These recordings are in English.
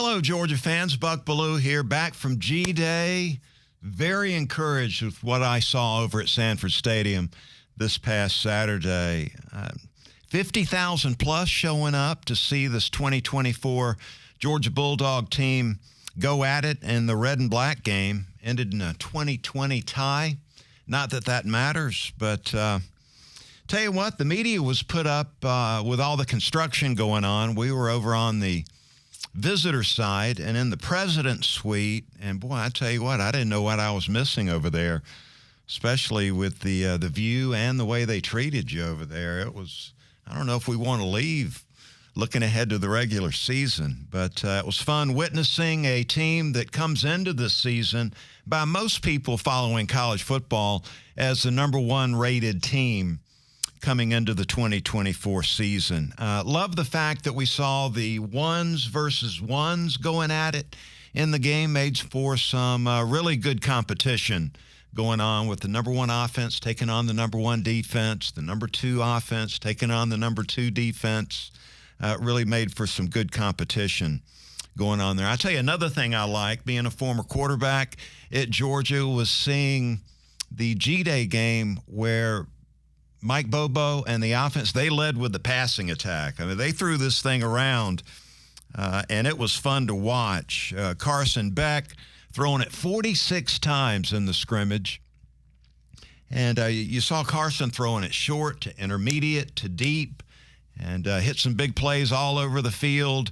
Hello, Georgia fans. Buck Ballou here, back from G-Day. Very encouraged with what I saw over at Stanford Stadium this past Saturday. 50,000 plus showing up to see this 2024 Georgia Bulldog team go at it in the red and black game. Ended in a 20-20 tie. Not that that matters, but tell you what, the media was put up with all the construction going on. We were over on the visitor side and in the president's suite, and boy, I tell you what, I didn't know what I was missing over there, especially with the view and the way they treated you over there. It was, I don't know if we want to leave looking ahead to the regular season, but it was fun witnessing a team that comes into this season by most people following college football as the number one rated team coming into the 2024 season. Love the fact that we saw the ones versus ones going at it in the game. Made for some really good competition going on with the number one offense taking on the number one defense, the number two offense taking on the number two defense. Really made for some good competition going on there. I'll tell you another thing I like, being a former quarterback at Georgia, was seeing the G-Day game where Mike Bobo and the offense, they led with the passing attack. I mean, they threw this thing around, and it was fun to watch. Carson Beck throwing it 46 times in the scrimmage. And you saw Carson throwing it short to intermediate to deep and hit some big plays all over the field.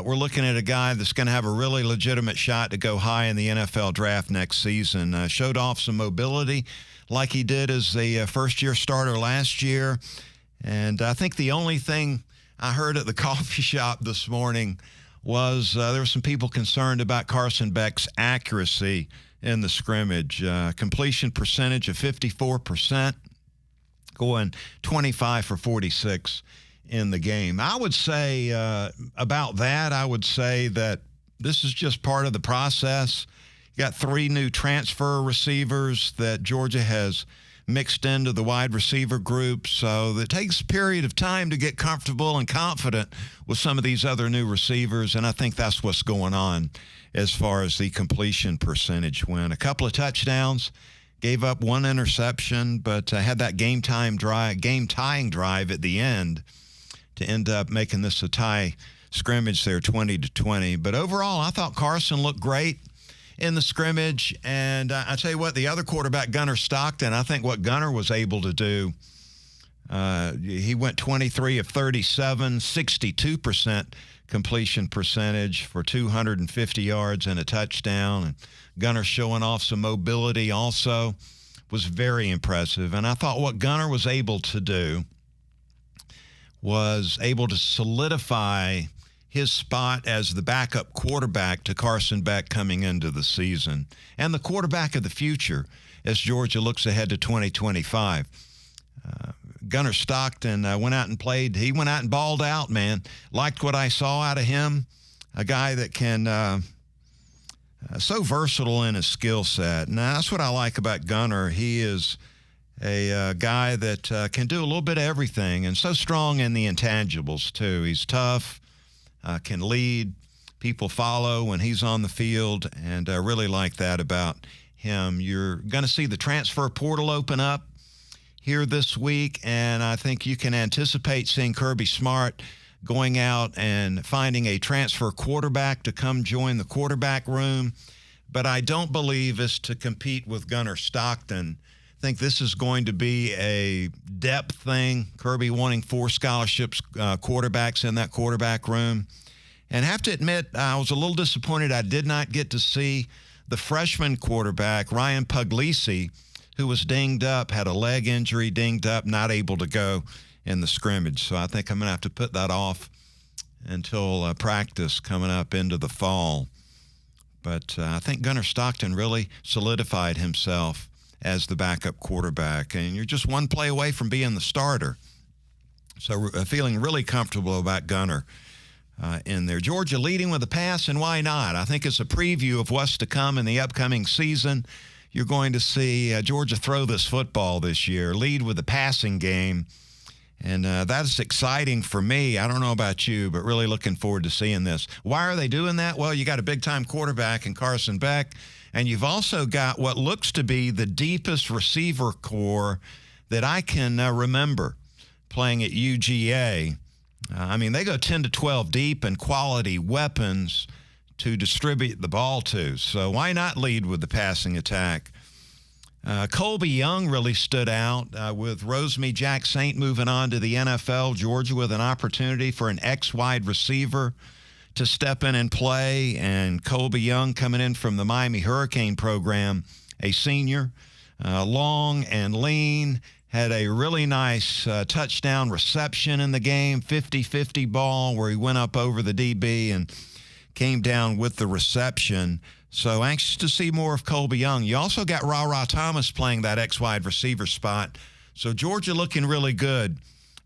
We're looking at a guy that's going to have a really legitimate shot to go high in the NFL draft next season. Showed off some mobility like he did as a first-year starter last year. And I think the only thing I heard at the coffee shop this morning was there were some people concerned about Carson Beck's accuracy in the scrimmage. Completion percentage of 54%, going 25 for 46 in the game. I would say about that, I would say that this is just part of the process. You got three new transfer receivers that Georgia has mixed into the wide receiver group, so it takes a period of time to get comfortable and confident with some of these other new receivers, and I think that's what's going on as far as the completion percentage went. A couple of touchdowns, gave up one interception, but had that game-tying drive at the end to end up making this a tie scrimmage there, 20-20. But overall, I thought Carson looked great in the scrimmage. And I tell you what, the other quarterback, Gunnar Stockton, I think what Gunnar was able to do, he went 23 of 37, 62% completion percentage for 250 yards and a touchdown. And Gunnar showing off some mobility also was very impressive. And I thought what Gunnar was able to do was able to solidify his spot as the backup quarterback to Carson Beck coming into the season and the quarterback of the future as Georgia looks ahead to 2025. Gunnar Stockton went out and played. He went out and balled out, man. Liked what I saw out of him. A guy that can so versatile in his skill set. Now, that's what I like about Gunnar. He is a guy that can do a little bit of everything and so strong in the intangibles, too. He's tough. Can lead, people follow when he's on the field, and I really like that about him. You're going to see the transfer portal open up here this week, and I think you can anticipate seeing Kirby Smart going out and finding a transfer quarterback to come join the quarterback room, but I don't believe it's to compete with Gunnar Stockton. I think this is going to be a depth thing. Kirby wanting 4 scholarships quarterbacks in that quarterback room. And I have to admit, I was a little disappointed I did not get to see the freshman quarterback, Ryan Puglisi, who was dinged up, had a leg injury, dinged up, not able to go in the scrimmage. So I think I'm going to have to put that off until practice coming up into the fall. But I think Gunnar Stockton really solidified himself as the backup quarterback, and you're just one play away from being the starter. So feeling really comfortable about Gunnar in there. Georgia leading with a pass, and why not? I think it's a preview of what's to come in the upcoming season. You're going to see Georgia throw this football this year, lead with the passing game, And that's exciting for me. I don't know about you, but really looking forward to seeing this. Why are they doing that? Well, you got a big-time quarterback in Carson Beck, and you've also got what looks to be the deepest receiver core that I can remember playing at UGA. I mean, they go 10 to 12 deep and quality weapons to distribute the ball to. So why not lead with the passing attack? Colby Young really stood out with Rosemy Jack Saint moving on to the NFL. Georgia with an opportunity for an ex-wide receiver to step in and play. And Colby Young coming in from the Miami Hurricane program, a senior, long and lean, had a really nice touchdown reception in the game, 50-50 ball where he went up over the DB and came down with the reception. So anxious to see more of Colby Young. You also got Ra Thomas playing that X-wide receiver spot. So Georgia looking really good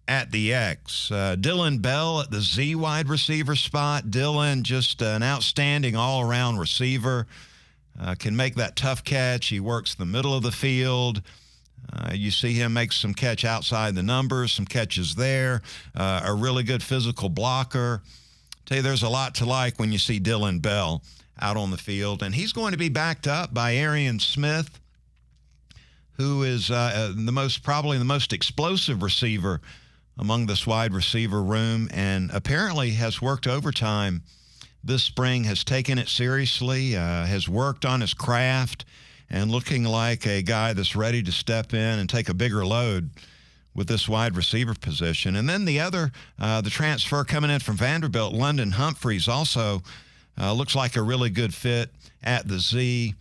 at the X. Dylan Bell at the Z wide receiver spot. Dylan just an outstanding all-around receiver. Can make that tough catch. He works the middle of the field. You see him make some catch outside the numbers, some catches there. A really good physical blocker. Tell you, there's a lot to like when you see Dylan Bell out on the field. And he's going to be backed up by Arian Smith, who is probably the most explosive receiver among this wide receiver room, and apparently has worked overtime this spring, has taken it seriously, has worked on his craft, and looking like a guy that's ready to step in and take a bigger load with this wide receiver position. And then the other, the transfer coming in from Vanderbilt, London Humphreys, also looks like a really good fit at the Z.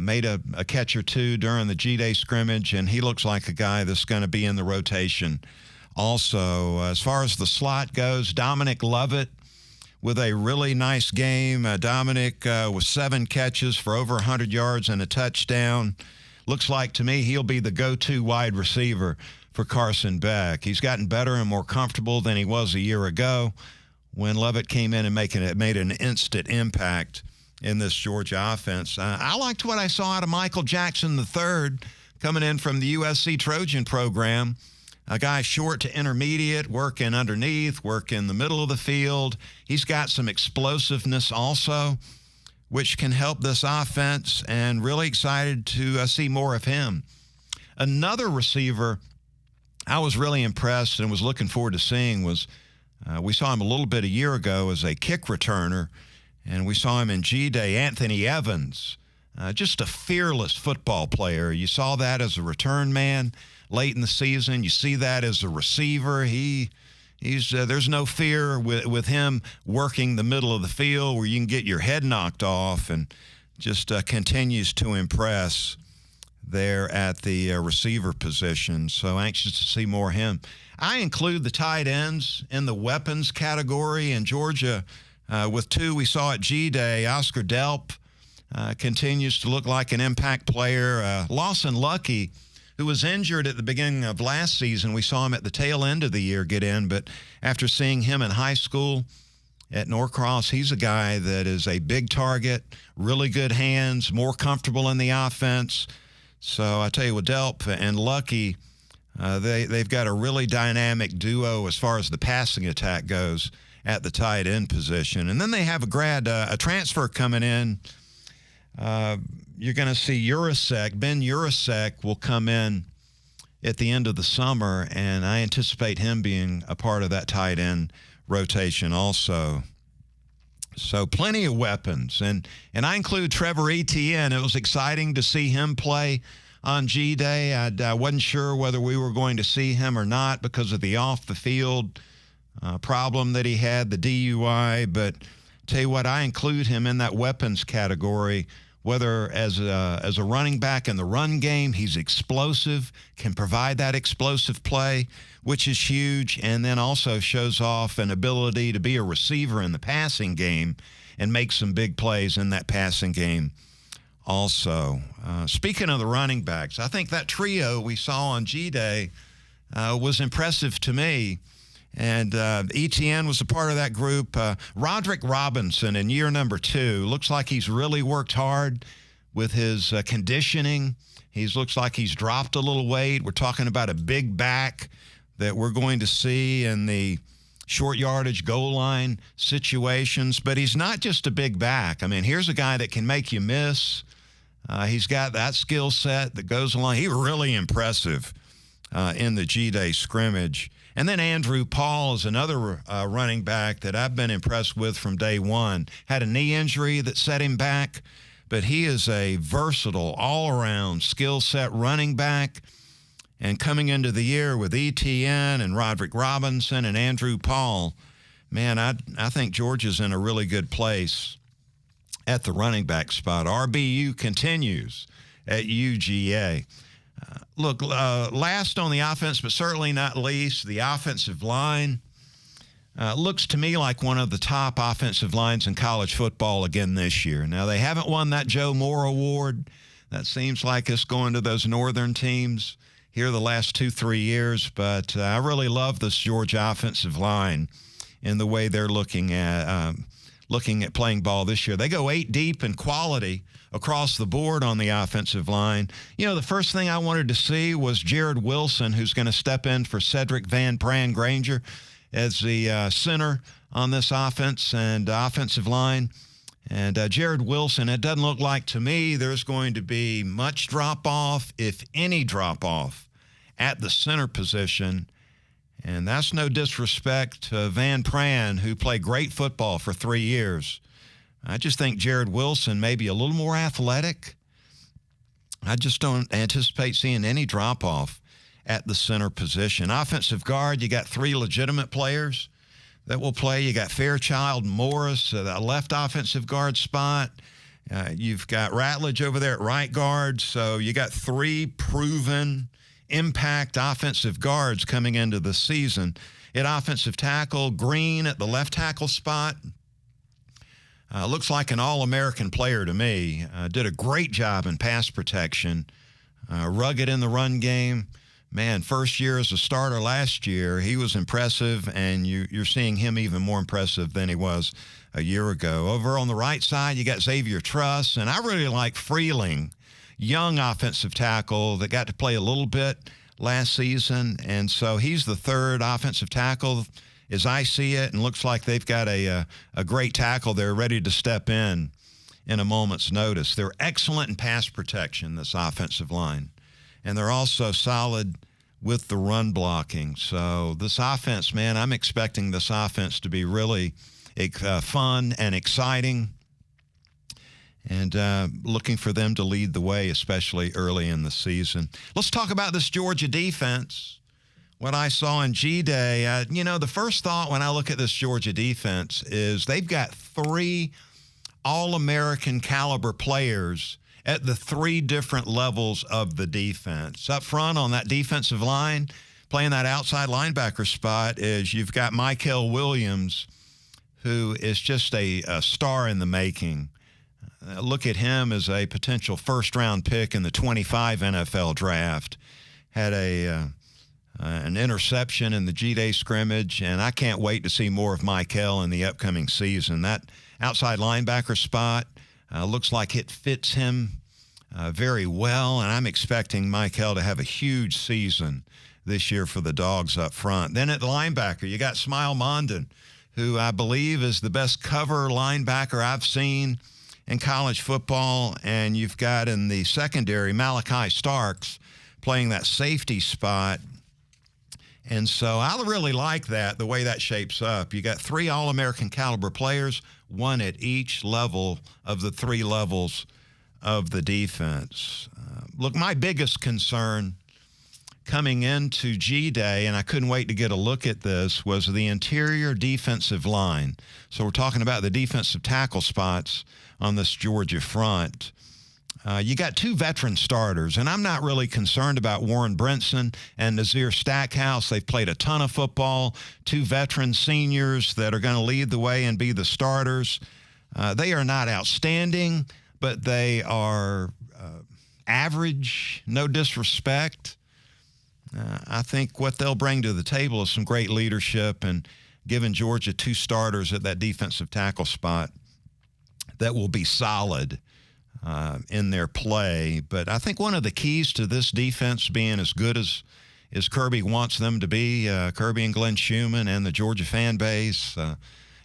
Made a catch or two during the G-Day scrimmage, and he looks like a guy that's going to be in the rotation. Also, as far as the slot goes, Dominic Lovett with a really nice game. Dominic with 7 catches for over 100 yards and a touchdown. Looks like to me he'll be the go-to wide receiver for Carson Beck. He's gotten better and more comfortable than he was a year ago when Lovett came in and made an instant impact in this Georgia offense. I liked what I saw out of Michael Jackson III coming in from the USC Trojan program. A guy short to intermediate, working underneath, working in the middle of the field. He's got some explosiveness also, which can help this offense, and really excited to see more of him. Another receiver I was really impressed and was looking forward to seeing was we saw him a little bit a year ago as a kick returner, and we saw him in G-Day, Anthony Evans. Just a fearless football player. You saw that as a return man late in the season. You see that as a receiver. There's no fear with him working the middle of the field where you can get your head knocked off, and just continues to impress there at the receiver position. So anxious to see more of him. I include the tight ends in the weapons category in Georgia with 2 we saw at G-Day. Oscar Delp continues to look like an impact player. Lawson Lucky, who was injured at the beginning of last season. We saw him at the tail end of the year get in, but after seeing him in high school at Norcross, he's a guy that is a big target, really good hands, more comfortable in the offense. So I tell you, with Delp and Lucky, they've got a really dynamic duo as far as the passing attack goes at the tight end position. And then they have a transfer coming in. You're going to see Ben Urasek will come in at the end of the summer, and I anticipate him being a part of that tight end rotation also. So plenty of weapons, and I include Trevor Etienne. It was exciting to see him play on G-Day. I wasn't sure whether we were going to see him or not because of the off-the-field problem that he had, the DUI. But tell you what, I include him in that weapons category. Whether as a running back in the run game, he's explosive, can provide that explosive play, which is huge, and then also shows off an ability to be a receiver in the passing game and make some big plays in that passing game also. Speaking of the running backs, I think that trio we saw on G-Day was impressive to me. And Etienne was a part of that group. Roderick Robinson in year number 2. Looks like he's really worked hard with his conditioning. Looks like he's dropped a little weight. We're talking about a big back that we're going to see in the short yardage goal line situations, but he's not just a big back. I mean, here's a guy that can make you miss. He's got that skill set that goes along. He was really impressive in the G-Day scrimmage. And then Andrew Paul is another running back that I've been impressed with from day one. Had a knee injury that set him back, but he is a versatile, all-around skill set running back. And coming into the year with ETN and Roderick Robinson and Andrew Paul, man, I think Georgia's in a really good place at the running back spot. RBU continues at UGA. Look, last on the offense, but certainly not least, the offensive line looks to me like one of the top offensive lines in college football again this year. Now, they haven't won that Joe Moore Award. That seems like it's going to those northern teams here the last 2-3 years, but I really love this Georgia offensive line in the way they're looking at playing ball this year. They go 8 deep in quality across the board on the offensive line. You know, the first thing I wanted to see was Jared Wilson, who's going to step in for Cedric Van Pran Granger as the center on this offense and offensive line. And Jared Wilson, it doesn't look like to me there's going to be much drop-off, if any drop-off, at the center position. And that's no disrespect to Van Pran, who played great football for 3 years. I just think Jared Wilson may be a little more athletic. I just don't anticipate seeing any drop-off at the center position. Offensive guard, you got 3 legitimate players that will play. You got Fairchild Morris, that left offensive guard spot. You've got Ratledge over there at right guard. So you got 3 proven impact offensive guards coming into the season. At offensive tackle, Green at the left tackle spot. Looks like an All-American player to me. Did a great job in pass protection. Rugged in the run game. Man, first year as a starter last year, he was impressive, and you're seeing him even more impressive than he was a year ago. Over on the right side, you got Xavier Truss, and I really like Freeling, young offensive tackle that got to play a little bit last season, and so he's the 3rd offensive tackle as I see it, and looks like they've got a great tackle there ready to step in a moment's notice. They're excellent in pass protection, this offensive line. And they're also solid with the run blocking. So this offense, man, I'm expecting this offense to be really fun and exciting, and looking for them to lead the way, especially early in the season. Let's talk about this Georgia defense. What I saw in G-Day, the first thought when I look at this Georgia defense is they've got 3 All-American caliber players at the 3 different levels of the defense. Up front on that defensive line, playing that outside linebacker spot, is you've got Michael Williams, who is just a star in the making. Look at him as a potential first-round pick in the 25 NFL draft. Had an interception in the G-Day scrimmage, and I can't wait to see more of Michael in the upcoming season. That outside linebacker spot looks like it fits him very well, and I'm expecting Michael to have a huge season this year for the Dawgs up front. Then at the linebacker, you got Smile Mondon, who I believe is the best cover linebacker I've seen in college football. And you've got in the secondary Malachi Starks playing that safety spot. And so I really like that, the way that shapes up. You got 3 All-American caliber players, 1 at each level of the 3 levels of the defense. Look, my biggest concern coming into G-Day, and I couldn't wait to get a look at this, was the interior defensive line. So we're talking about the defensive tackle spots on this Georgia front. You got 2 veteran starters, and I'm not really concerned about Warren Brinson and Nazir Stackhouse. They've played a ton of football. 2 veteran seniors that are going to lead the way and be the starters. They are not outstanding, but they are average, no disrespect. I think what they'll bring to the table is some great leadership, and giving Georgia 2 starters at that defensive tackle spot that will be solid in their play. But I think one of the keys to this defense being as good as as Kirby wants them to be, Kirby and Glenn Schumann and the Georgia fan base.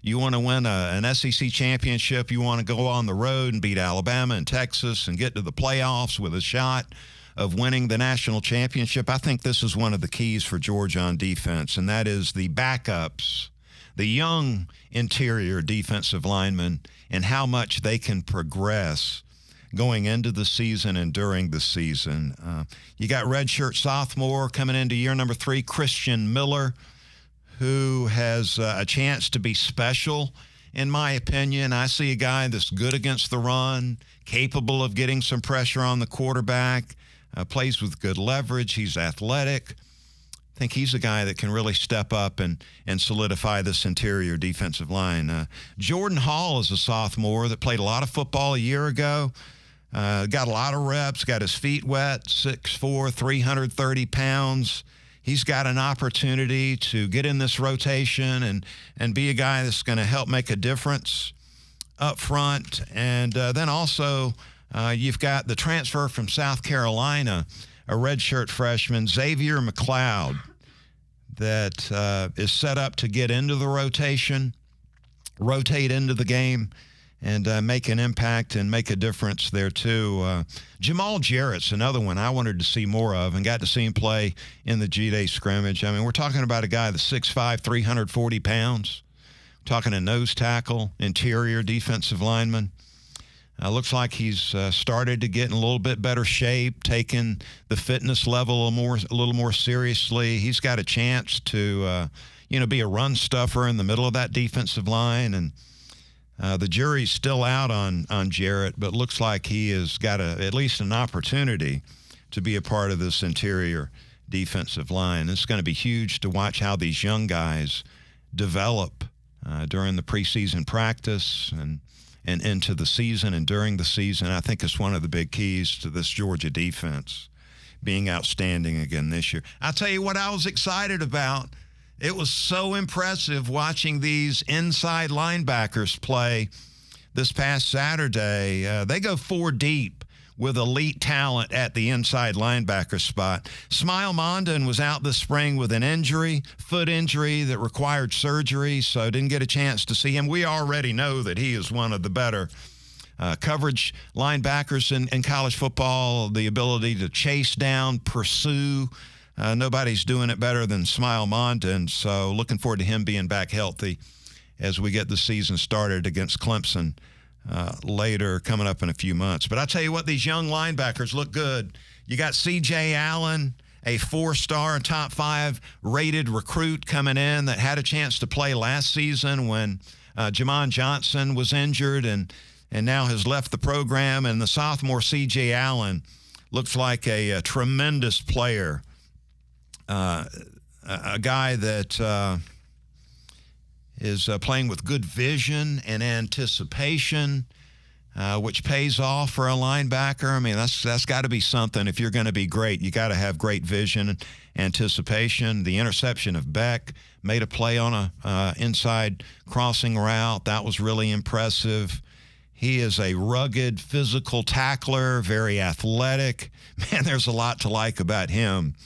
You want to win an SEC championship, you want to go on the road and beat Alabama and Texas and get to the playoffs with a shot of winning the national championship. I think this is one of the keys for Georgia on defense, and that is the backups, the young interior defensive linemen, and how much they can progress going into the season and during the season. You got redshirt sophomore coming into year number 3, Christian Miller, who has a chance to be special, in my opinion. I see a guy that's good against the run, capable of getting some pressure on the quarterback, plays with good leverage. He's athletic. I think he's a guy that can really step up and solidify this interior defensive line. Jordan Hall is a sophomore that played a lot of football a year ago. Got a lot of reps, got his feet wet, 6'4", 330 pounds. He's got an opportunity to get in this rotation and be a guy that's going to help make a difference up front. And then also you've got the transfer from South Carolina, a redshirt freshman, Xavier McLeod, that is set up to get into the rotation, rotate into the game, and make an impact and make a difference there, too. Jamal Jarrett's another one I wanted to see more of and got to see him play in the G-Day scrimmage. I mean, we're talking about a guy that's 6'5", 340 pounds. We're talking a nose tackle, interior defensive lineman. Looks like he's started to get in a little bit better shape, taking the fitness level a little more seriously. He's got a chance to, be a run stuffer in the middle of that defensive line. And the jury's still out on Jarrett, but looks like he has got at least an opportunity to be a part of this interior defensive line. It's going to be huge to watch how these young guys develop during the preseason practice and into the season and during the season. I think it's one of the big keys to this Georgia defense being outstanding again this year. I'll tell you what I was excited about. It was so impressive watching these inside linebackers play this past Saturday. They go 4 deep with elite talent at the inside linebacker spot. Smile Mondon was out this spring with an injury, foot injury that required surgery, so didn't get a chance to see him. We already know that he is one of the better coverage linebackers in college football, the ability to chase down, pursue. Nobody's doing it better than Smile Mondon, so looking forward to him being back healthy as we get the season started against Clemson later, coming up in a few months. But I tell you what, these young linebackers look good. You got C.J. Allen, a 4-star, top 5 rated recruit coming in that had a chance to play last season when Jamon Johnson was injured and now has left the program. And the sophomore C.J. Allen looks like a tremendous player. A guy that is playing with good vision and anticipation, which pays off for a linebacker. I mean, that's got to be something. If you're going to be great, you got to have great vision and anticipation. The interception of Beck made a play on a inside crossing route. That was really impressive. He is a rugged, physical tackler, very athletic. Man, there's a lot to like about him.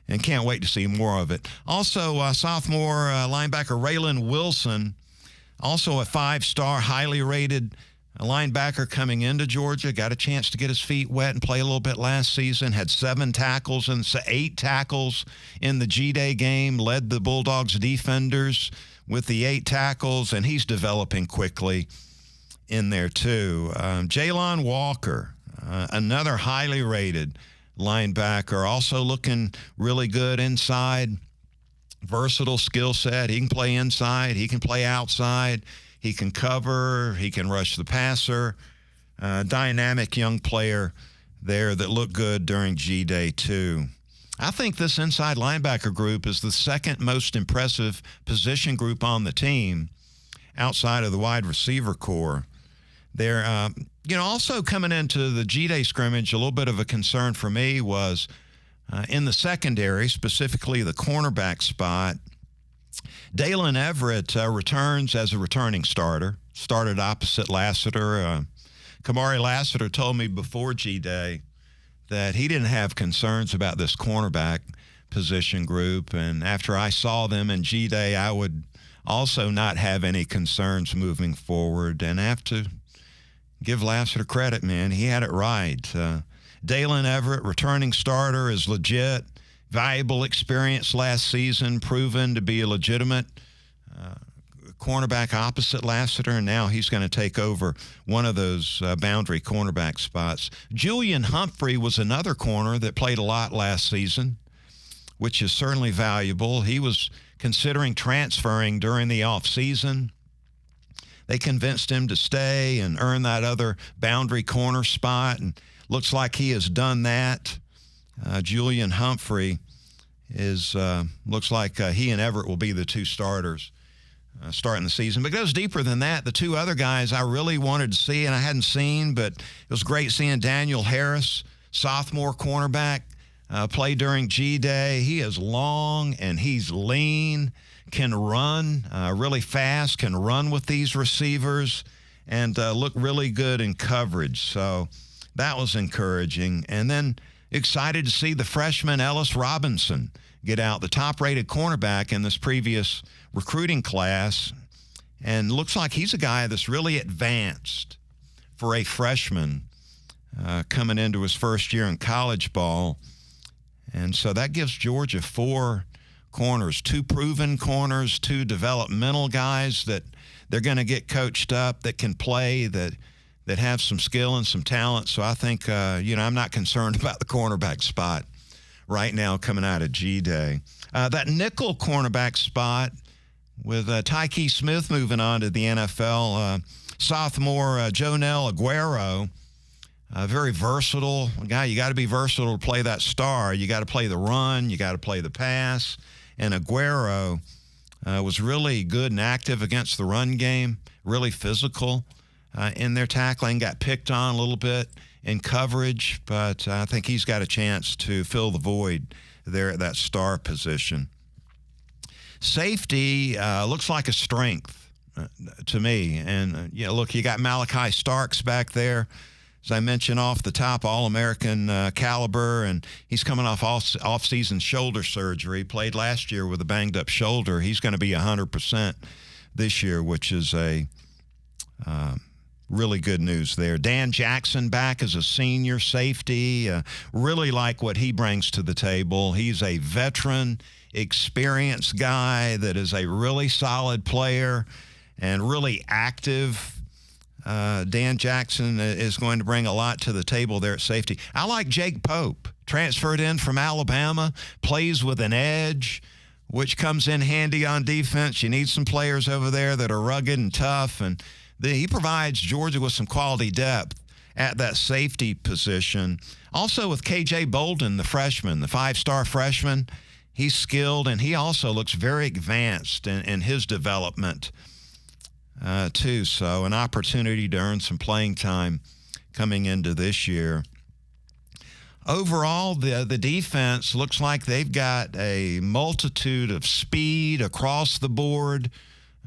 And can't wait to see more of it. Also, sophomore linebacker Raylan Wilson, also a 5-star, highly rated linebacker coming into Georgia. Got a chance to get his feet wet and play a little bit last season. Had 7 tackles and 8 tackles in the G-Day game. Led the Bulldogs defenders with the 8 tackles, and he's developing quickly in there too. Jalon Walker, another highly rated linebacker, also looking really good inside. Versatile skill set. He can play inside. He can play outside. He can cover. He can rush the passer. Dynamic young player there that looked good during G-Day too. I think this inside linebacker group is the second most impressive position group on the team outside of the wide receiver core. They're also coming into the G-Day scrimmage, a little bit of a concern for me was in the secondary, specifically the cornerback spot. Dalen Everett returns as a returning starter, started opposite Lassiter. Kamari Lassiter told me before G-Day that he didn't have concerns about this cornerback position group. And after I saw them in G-Day, I would also not have any concerns moving forward. And I have to give Lassiter credit, man. He had it right. Dalen Everett, returning starter, is legit. Valuable experience last season, proven to be a legitimate cornerback opposite Lassiter, and now he's going to take over one of those boundary cornerback spots. Julian Humphrey was another corner that played a lot last season, which is certainly valuable. He was considering transferring during the offseason. They convinced him to stay and earn that other boundary corner spot, and looks like he has done that. Julian Humphrey looks like he and Everett will be the two starters starting the season. But it goes deeper than that. The two other guys I really wanted to see and I hadn't seen, but it was great seeing Daniel Harris, sophomore cornerback, play during G-Day. He is long and he's lean, can run really fast, can run with these receivers, and look really good in coverage. So that was encouraging. And then excited to see the freshman Ellis Robinson get out, the top-rated cornerback in this previous recruiting class. And looks like he's a guy that's really advanced for a freshman coming into his first year in college ball. And so that gives Georgia 4 corners, 2 proven corners, 2 developmental guys that they're going to get coached up, that can play, that have some skill and some talent. So I think, I'm not concerned about the cornerback spot right now coming out of G-Day. That nickel cornerback spot with Tyke Smith moving on to the NFL, sophomore Jonell Aguero, very versatile guy. You got to be versatile to play that star. You got to play the run. You got to play the pass. And Aguero was really good and active against the run game, really physical in their tackling, got picked on a little bit in coverage, but I think he's got a chance to fill the void there at that star position. Safety looks like a strength to me. And, look, you got Malachi Starks back there, as I mentioned off the top, All-American caliber, and he's coming off off-season shoulder surgery. Played last year with a banged-up shoulder. He's going to be 100% this year, which is a really good news there. Dan Jackson back as a senior safety. Really like what he brings to the table. He's a veteran, experienced guy that is a really solid player and really active. Dan Jackson is going to bring a lot to the table there at safety. I like Jake Pope, transferred in from Alabama, plays with an edge, which comes in handy on defense. You need some players over there that are rugged and tough, and he provides Georgia with some quality depth at that safety position. Also with K.J. Bolden, the freshman, the 5-star freshman, he's skilled, and he also looks very advanced in his development too. So an opportunity to earn some playing time coming into this year. Overall, the defense looks like they've got a multitude of speed across the board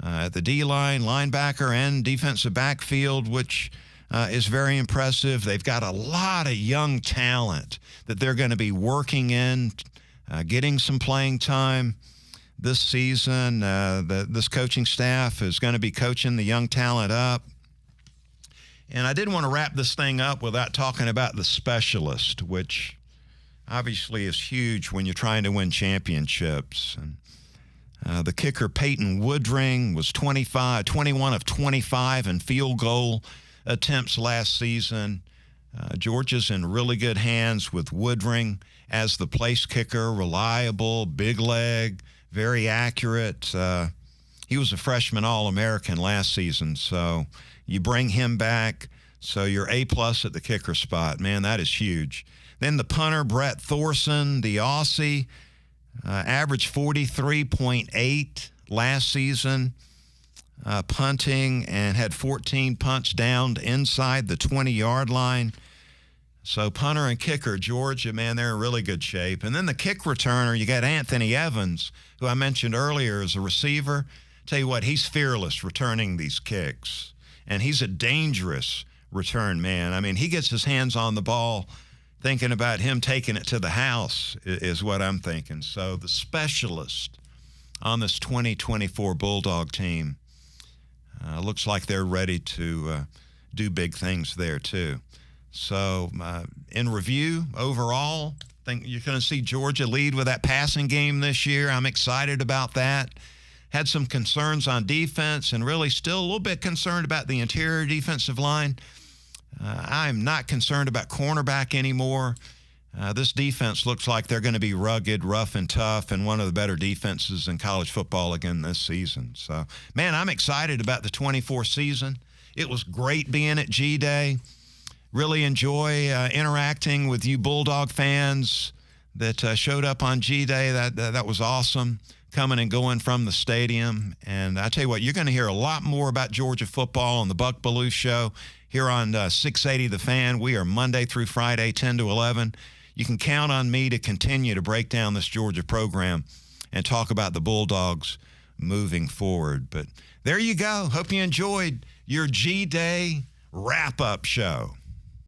at the D-line, linebacker, and defensive backfield, which is very impressive. They've got a lot of young talent that they're going to be working in, getting some playing time this season. This coaching staff is going to be coaching the young talent up. And I didn't want to wrap this thing up without talking about the specialist, which obviously is huge when you're trying to win championships. And the kicker, Peyton Woodring, was 21 of 25 in field goal attempts last season. Georgia's in really good hands with Woodring as the place kicker, reliable, big leg, very accurate. He was a freshman All-American last season, so you bring him back, so you're A-plus at the kicker spot. Man, that is huge. Then the punter, Brett Thorson, the Aussie, averaged 43.8 last season punting, and had 14 punts down inside the 20-yard line. So punter and kicker, Georgia, man, they're in really good shape. And then the kick returner, you got Anthony Evans, who I mentioned earlier as a receiver. Tell you what, he's fearless returning these kicks. And he's a dangerous return man. I mean, he gets his hands on the ball thinking about him taking it to the house is what I'm thinking. So the specialist on this 2024 Bulldog team looks like they're ready to do big things there too. So in review, overall, I think you're going to see Georgia lead with that passing game this year. I'm excited about that. Had some concerns on defense and really still a little bit concerned about the interior defensive line. I'm not concerned about cornerback anymore. This defense looks like they're going to be rugged, rough, and tough, and one of the better defenses in college football again this season. So, man, I'm excited about the 24 season. It was great being at G-Day. Really enjoy interacting with you Bulldog fans that showed up on G-Day. That was awesome, coming and going from the stadium. And I tell you what, you're going to hear a lot more about Georgia football on the Buck Belue Show here on 680 The Fan. We are Monday through Friday, 10 to 11. You can count on me to continue to break down this Georgia program and talk about the Bulldogs moving forward. But there you go. Hope you enjoyed your G-Day wrap-up show.